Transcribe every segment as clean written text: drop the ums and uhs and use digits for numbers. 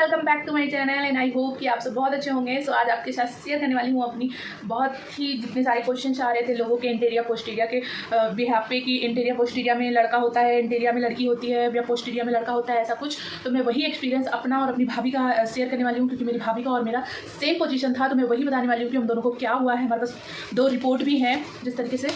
Welcome back to my channel and I hope कि आप सब बहुत अच्छे होंगे। सो आज आपके साथ शेयर करने वाली हूँ अपनी बहुत ही जितने सारे क्वेश्चन आ रहे थे लोगों के इंटीरियर पोस्टीरिया के बिहाफ पे कि इंटीरियर पोस्टीरिया में लड़का होता है, इंटीरियर में लड़की होती है, या पोस्टीरिया में लड़का होता है, ऐसा कुछ। तो मैं वही एक्सपीरियंस अपना और अपनी भाभी का शेयर करने वाली हूँ, क्योंकि मेरी भाभी का और मेरा सेम पोजीशन था। तो मैं वही बताने वाली हूँ कि हम दोनों को क्या हुआ है। हमारे पास 2 रिपोर्ट भी हैं, जिस तरीके से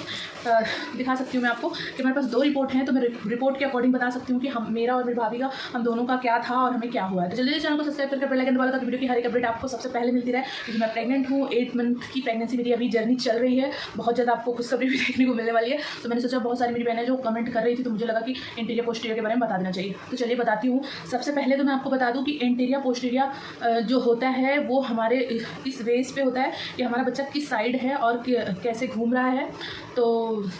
दिखा सकती हूँ मैं आपको कि हमारे पास 2 रिपोर्ट हैं। तो मैं रिपोर्ट के अकॉर्डिंग बता सकती हूँ कि हम मेरा और मेरी भाभी का हम दोनों का क्या था और हमें क्या हुआ है। तो जल्दी चैनल को सब्सक्राइब करके बेल आइकन दबा दो ताकि वीडियो की हर एक अपडेट आपको सबसे पहले मिलती रहे। क्योंकि मैं प्रेग्नेंट हूँ, 8 मंथ की प्रेगनेंसी मेरी अभी जर्नी चल रही है। बहुत ज़्यादा आपको खुशखबरी भी देखने को मिलने वाली है। तो मैंने सोचा बहुत सारी मेरी बहनें जो कमेंट कर रही थी, तो मुझे लगा कि इंटीरियर पोस्टीरिया के बारे में बता देना चाहिए। तो चलिए बताती हूँ। सबसे पहले तो मैं आपको बता दूँ कि इंटीरियर पोस्टीरिया जो होता है वो हमारे इस बेस पे होता है कि हमारा बच्चा किस साइड है और कैसे घूम रहा है। तो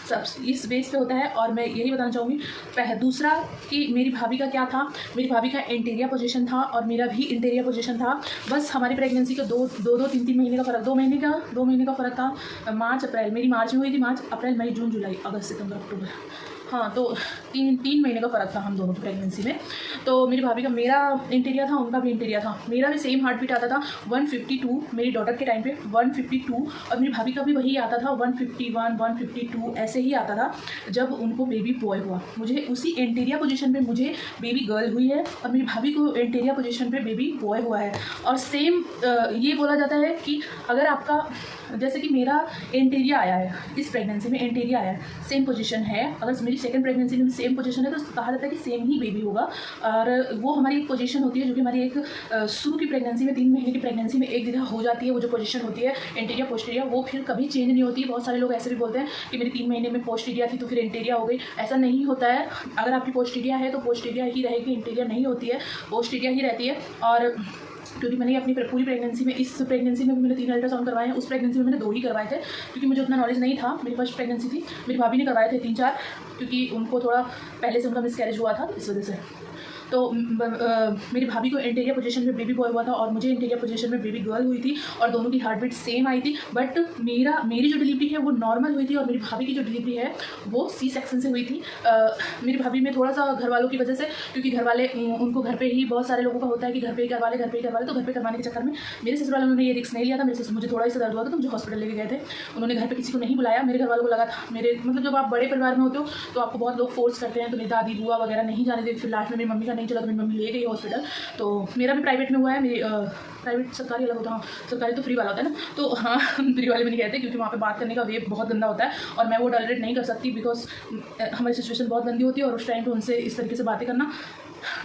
सब इस बेस पे होता है। और मैं यही बताना चाहूँगी दूसरा कि मेरी भाभी का क्या था। मेरी भाभी का इंटीरियर पोजीशन था और मेरा भी इंटीरियर पोजीशन था। बस हमारी प्रेगनेंसी का दो 3 महीने का फ़र्क, 2 महीने का फ़र्क था। मार्च अप्रैल, मेरी मार्च में हुई थी। मार्च अप्रैल मई जून जुलाई अगस्त सितंबर अक्टूबर, हाँ, तो 3 महीने का फ़र्क था हम दोनों की प्रेगनेंसी में। तो मेरी भाभी का मेरा इंटीरियर था, उनका भी इंटीरियर था। मेरा भी सेम हार्ट बीट आता था 152 मेरी डॉटर के टाइम पे 152, और मेरी भाभी का भी वही आता था 151 152 ऐसे ही आता था जब उनको बेबी बॉय हुआ। मुझे उसी इंटीरियर पोजीशन पे मुझे बेबी गर्ल हुई है और मेरी भाभी को इंटीरियर पोजीशन पे बेबी बॉय हुआ है। और सेम ये बोला जाता है कि अगर आपका जैसे कि मेरा इंटीरियर आया है, इस प्रेगनेंसी में इंटीरियर आया है, सेम पोजीशन है। अगर मेरी सेकंड प्रेगनेंसी में सेम पोजीशन है तो कहा जाता है कि सेम ही बेबी होगा। और वो हमारी एक पोजीशन होती है जो कि हमारी एक शुरू की प्रेगनेंसी में 3 महीने की प्रेगनेंसी में एक जगह हो जाती है। वो जो पोजीशन होती है इंटीरियर पोस्टीरिया, वो फिर कभी चेंज नहीं होती। बहुत सारे लोग ऐसे भी बोलते हैं कि मेरी 3 महीने में पोस्टीरिया थी तो फिर इंटीरियर हो गई। ऐसा नहीं होता है। अगर आपकी पोस्टीरिया है तो पोस्टीरिया ही रहेगी, इंटीरियर नहीं होती है, पोस्टीरिया ही रहती है। और क्योंकि मैंने अपनी पूरी प्रेगनेंसी में, इस प्रेगनेंसी में भी मैंने 3 अल्ट्रासाउंड करवाए हैं, उस प्रेगनेंसी में मैंने 2 ही करवाए थे, क्योंकि मुझे उतना नॉलेज नहीं था। मेरी फर्स्ट प्रेगनेंसी थी, मेरी भाभी ने करवाए थे 3-4, क्योंकि उनको थोड़ा पहले से उनका मिसकैरेज हुआ था, इस वजह से। तो मेरी भाभी को इंटीरियर पोजीशन में बेबी बॉय हुआ था और मुझे इंटीरियर पोजीशन में बेबी गर्ल हुई थी, और दोनों की हार्ट बीट सेम आई थी। बट मेरी जो डिलीवरी है वो नॉर्मल हुई थी, और मेरी भाभी की जो डिलीवरी है वो सी सेक्शन से हुई थी। मेरी भाभी में थोड़ा सा घर वालों की वजह से, क्योंकि घर वाले उनको घर पे ही, बहुत सारे लोगों का होता है कि घर पे ही करवा ले, तो घर पे करवाने के चक्कर में मेरे ससुर वालों ने ये रिस्क नहीं लिया था। मेरे ससुर, मुझे थोड़ा सा दर्द हुआ था तो मुझे हॉस्पिटल लेके गए थे। उन्होंने घर पे किसी को नहीं बुलाया। मेरे घर वालों को लगा था, मेरे मतलब जब आप बड़े परिवार में होते हो तो आपको बहुत लोग फोर्स करते हैं, तो मेरी दादी बुआ वगैरह नहीं जाने देते। फिर लास्ट में मेरी मम्मी का नहीं चला तो मेरी मम्मी ले गई हॉस्पिटल। तो मेरा भी प्राइवेट में हुआ है। मेरी प्राइवेट सरकारी अलग होता है, हाँ, सरकारी तो फ्री वाला होता है ना। तो हाँ, फ्री वाले में नहीं कहते, क्योंकि वहाँ पे बात करने का वे बहुत गंदा होता है और मैं वो टॉलरेट नहीं कर सकती, बिकॉज हमारी सिचुएशन बहुत गंदी होती है और उस टाइम पे उनसे इस तरीके से बातें करना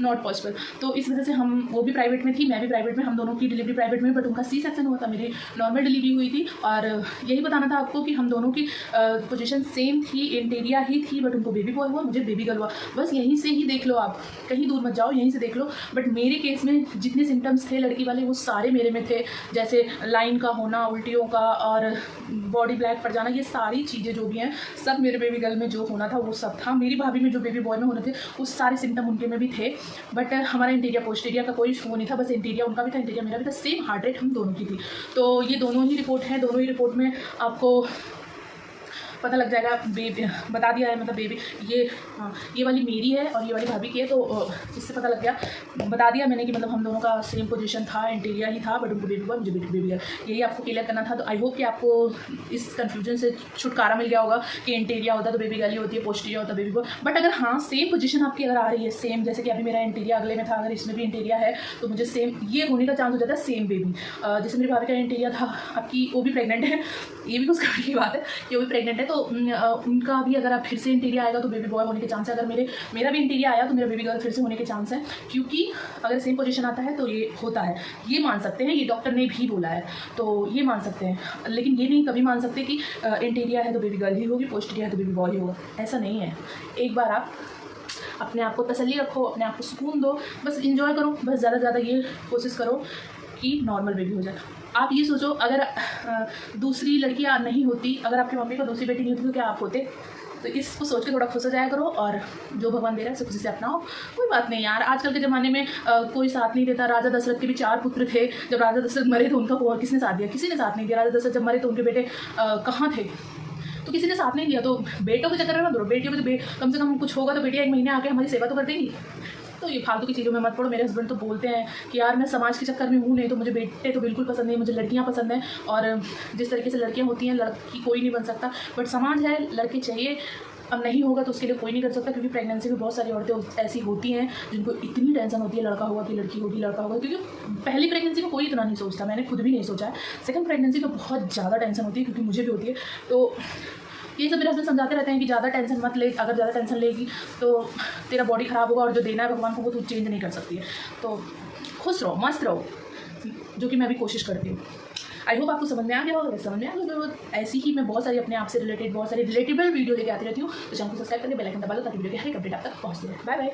नॉट पॉसिबल। तो इस वजह से वो भी प्राइवेट में थी, मैं भी प्राइवेट में, हम दोनों की डिलीवरी प्राइवेट में। बट उनका सी सेक्शन हुआ था, मेरी नॉर्मल डिलीवरी हुई थी। और यही बताना था आपको कि हम दोनों की पोजीशन सेम थी, इंटीरियर ही थी, बट उनको बेबी बॉय हुआ, मुझे बेबी गर्ल हुआ। बस यहीं से ही देख लो, आप कहीं दूर मत जाओ, यहीं से देख लो। बट मेरे केस में जितने सिम्टम्स थे लड़की वाले वो सारे मेरे में थे, जैसे लाइन का होना, उल्टियों का और बॉडी ब्लैक पड़ जाना, ये सारी चीज़ें जो भी हैं सब मेरे बेबी गर्ल में जो होना था वो सब था। मेरी भाभी में जो बेबी बॉय में होने थे वो सारे सिम्टम उनके में भी थे। बट हमारा इंटीरियर पोस्टीरिया का कोई वो नहीं था, बस इंटीरियर उनका भी था, इंटीरियर मेरा भी था, सेम हार्ट रेट हम दोनों की थी। तो ये दोनों ही रिपोर्ट हैं, दोनों ही रिपोर्ट में आपको पता लग जाएगा। बेबी बता दिया है, मतलब बेबी ये, हाँ, ये वाली मेरी है और ये वाली भाभी की है। तो इससे पता लग गया, बता दिया मैंने कि मतलब हम दोनों का सेम पोजीशन था, इंटीरियर ही था, बट उनको बेबी बॉय, मुझे बेबी गर्ल। यही आपको क्लियर करना था। तो आई होप कि आपको इस कन्फ्यूजन से छुटकारा मिल गया होगा कि इंटीरियर होता तो बेबी गर्ल ही होती है, पोस्टीरियर होता बेबी बॉय। बट अगर हाँ सेम पोजीशन आपकी अगर आ रही है, सेम जैसे कि अभी मेरा इंटीरियर अगले में था, अगर इसमें भी इंटीरियर है तो मुझे सेम ये होने का चांस हो जाता है, सेम बेबी। जैसे मेरी भाभी का इंटीरियर था, आपकी वो भी प्रेग्नेंट है, ये भी कुछ करने की बात है कि वो भी प्रेग्नेंट है। तो उनका भी अगर आप फिर से इंटीरियर आएगा तो बेबी बॉय होने के चांस है। अगर मेरा भी इंटीरियर आया तो मेरा बेबी गर्ल फिर से होने के चांस है, क्योंकि अगर सेम पोजीशन आता है तो ये होता है, ये मान सकते हैं, ये डॉक्टर ने भी बोला है, तो ये मान सकते हैं। लेकिन ये नहीं कभी मान सकते कि इंटीरियर है तो बेबी गर्ल ही होगी, पोस्टीरियर है तो बेबी बॉय ही होगा, ऐसा नहीं है। एक बार आप अपने आप को तसल्ली रखो, अपने आप को सुकून दो, बस इंजॉय करो, बस ज़्यादा से ज़्यादा ये कोशिश करो कि नॉर्मल बेबी हो जाए। आप ये सोचो, अगर दूसरी लड़कियाँ नहीं होती, अगर आपकी मम्मी को दूसरी बेटी नहीं होती तो क्या आप होते? तो इसको सोच के थोड़ा खुश हो जाया करो, और जो भगवान दे रहा है उसे खुशी से अपनाओ। कोई बात नहीं यार, आजकल के ज़माने में कोई साथ नहीं देता। राजा दशरथ के भी 4 पुत्र थे, जब राजा दशरथ मरे तो उनका किसने साथ दिया? किसी ने साथ नहीं दिया। राजा दशरथ जब मरे तो उनके बेटे कहाँ थे? तो किसी ने साथ नहीं दिया। तो बेटों के चक्कर में मत दो, बेटियों को तो कम से कम कुछ होगा तो बेटियाँ 1 महीने आके हमारी सेवा तो कर देंगी। तो ये फालतू की चीज़ों में मत पड़ो। मेरे हस्बैंड तो बोलते हैं कि यार मैं समाज के चक्कर में हूँ नहीं, तो मुझे बेटे तो बिल्कुल पसंद नहीं, मुझे लड़कियाँ पसंद हैं, और जिस तरीके से लड़कियाँ होती हैं लड़की कोई नहीं बन सकता, बट समाज है लड़के चाहिए। अब नहीं होगा तो उसके लिए कोई नहीं कर सकता, क्योंकि प्रेगनेंसी में बहुत सारी औरतें ऐसी होती हैं जिनको इतनी टेंशन होती है लड़का होगा कि लड़की होगी, लड़का होगा, क्योंकि पहली प्रेगनेंसी में कोई इतना नहीं सोचता, मैंने खुद भी नहीं सोचा है। सेकंड प्रेगनेंसी में बहुत ज़्यादा टेंशन होती है, क्योंकि मुझे भी होती है। तो ये सब मेरे हस्बैंड समझाते रहते हैं कि ज़्यादा टेंशन मत ले, अगर ज़्यादा टेंशन लेगी तो तेरा बॉडी ख़राब होगा, और जो देना है भगवान को वो तू चेंज नहीं कर सकती है। तो खुश रहो, मस्त रहो, जो कि मैं भी कोशिश करती हूँ। आई होप आपको समझ में आ गया होगा। समझ में आ गया होगा, ऐसी ही मैं बहुत सारी अपने आप से रिलेटेड बहुत सारी रिलेटेबल वीडियो लेके आती रहती हूँ। तो चैनल को सब्सक्राइब करके बेल आइकन दबा दो, ताकि वीडियो के हर एक अपडेट आप तक पहुँच जाए। Bye bye.